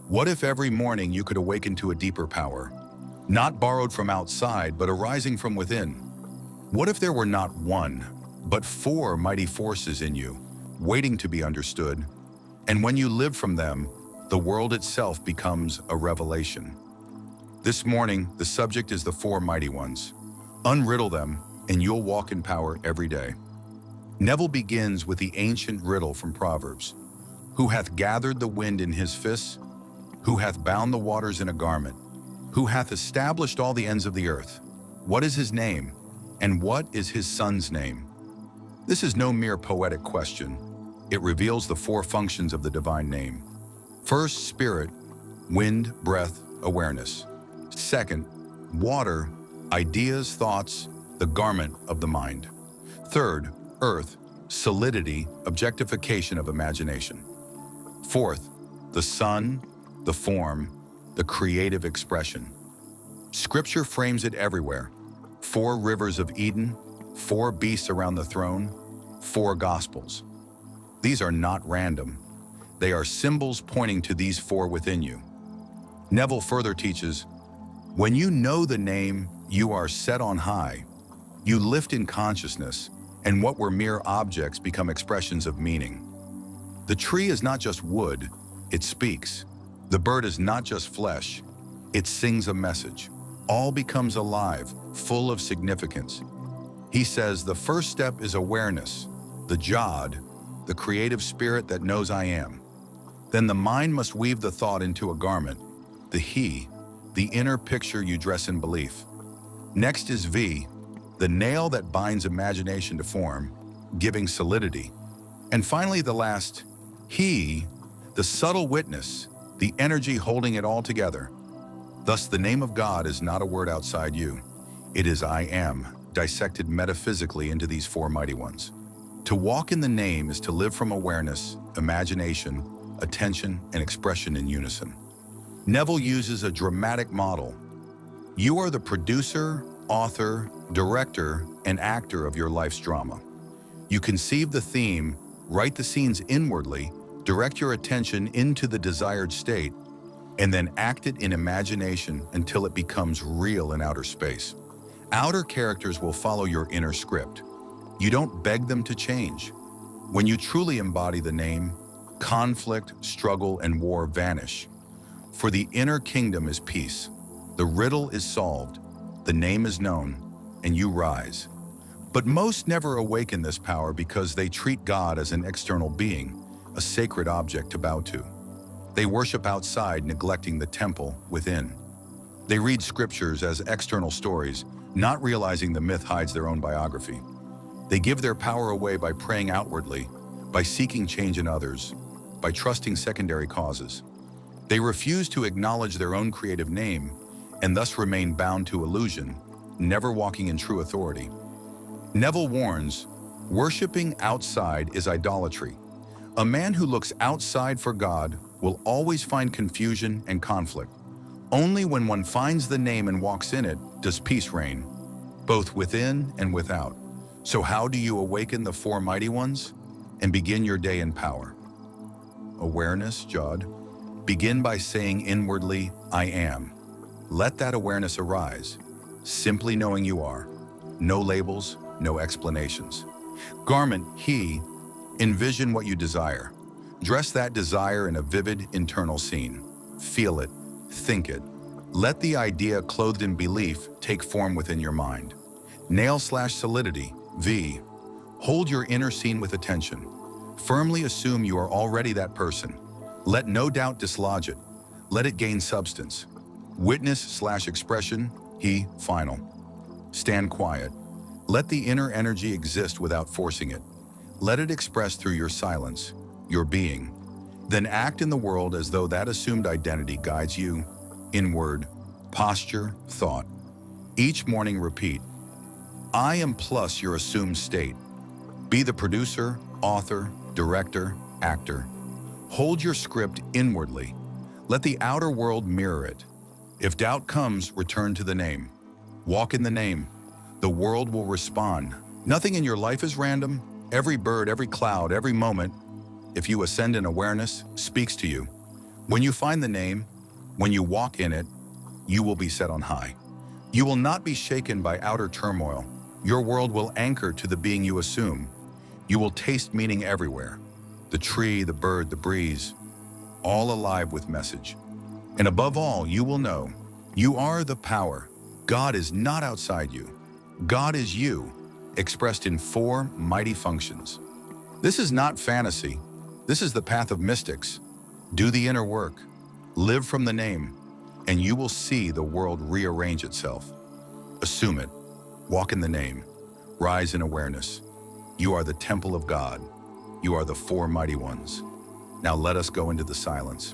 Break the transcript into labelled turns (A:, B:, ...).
A: What if every morning you could awaken to a deeper power, not borrowed from outside, but arising from within? What if there were not one, but four mighty forces in you, waiting to be understood? And when you live from them, the world itself becomes a revelation. This morning, the subject is the four mighty ones. Unriddle them, and you'll walk in power every day. Neville begins with the ancient riddle from Proverbs. Who hath gathered the wind in his fists? Who hath bound the waters in a garment? Who hath established all the ends of the earth? What is his name? And what is his son's name? This is no mere poetic question. It reveals the four functions of the divine name. First, spirit, wind, breath, awareness. Second, water, ideas, thoughts, the garment of the mind. Third, earth, solidity, objectification of imagination. Fourth, the sun, the form, the creative expression. Scripture frames it everywhere. 4 rivers of Eden, 4 beasts around the throne, 4 gospels. These are not random. They are symbols pointing to these 4 within you. Neville further teaches, when you know the name, you are set on high. You lift in consciousness, and what were mere objects become expressions of meaning. The tree is not just wood, it speaks. The bird is not just flesh, it sings a message. All becomes alive, full of significance. He says the first step is awareness, the Yod, the creative spirit that knows I am. Then the mind must weave the thought into a garment, the He, the inner picture you dress in belief. Next is V, the nail that binds imagination to form, giving solidity. And finally the last, He, the subtle witness, the energy holding it all together. Thus the name of God is not a word outside you. It is I am, dissected metaphysically into these 4 mighty ones. To walk in the name is to live from awareness, imagination, attention, and expression in unison. Neville uses a dramatic model. You are the producer, author, director, and actor of your life's drama. You conceive the theme, write the scenes inwardly, direct your attention into the desired state, and then act it in imagination until it becomes real in outer space. Outer characters will follow your inner script. You don't beg them to change. When you truly embody the name, conflict, struggle, and war vanish. For the inner kingdom is peace. The riddle is solved, the name is known, and you rise. But most never awaken this power because they treat God as an external being, a sacred object to bow to. They worship outside, neglecting the temple within. They read scriptures as external stories, not realizing the myth hides their own biography. They give their power away by praying outwardly, by seeking change in others, by trusting secondary causes. They refuse to acknowledge their own creative name and thus remain bound to illusion, never walking in true authority. Neville warns, worshiping outside is idolatry. A man who looks outside for God will always find confusion and conflict. Only when one finds the name and walks in it does peace reign, both within and without. So how do you awaken the 4 mighty ones and begin your day in power? Awareness, Yod. Begin by saying inwardly, I am. Let that awareness arise, simply knowing you are. No labels, no explanations. Garment, He. Envision what you desire. Dress that desire in a vivid internal scene. Feel it, think it. Let the idea clothed in belief take form within your mind. Nail/solidity, V. Hold your inner scene with attention. Firmly assume you are already that person. Let no doubt dislodge it. Let it gain substance. Witness/expression, He, final. Stand quiet. Let the inner energy exist without forcing it. Let it express through your silence, your being. Then act in the world as though that assumed identity guides you, inward, posture, thought. Each morning repeat, I am plus your assumed state. Be the producer, author, director, actor. Hold your script inwardly. Let the outer world mirror it. If doubt comes, return to the name. Walk in the name. The world will respond. Nothing in your life is random. Every bird, every cloud, every moment, if you ascend in awareness, speaks to you. When you find the name, when you walk in it, you will be set on high. You will not be shaken by outer turmoil. Your world will anchor to the being you assume. You will taste meaning everywhere. The tree, the bird, the breeze, all alive with message. And above all, you will know, you are the power. God is not outside you. God is you, expressed in 4 mighty functions. This is not fantasy. This is the path of mystics. Do the inner work. Live from the name, and you will see the world rearrange itself. Assume it. Walk in the name. Rise in awareness. You are the temple of God. You are the 4 mighty ones. Now let us go into the silence.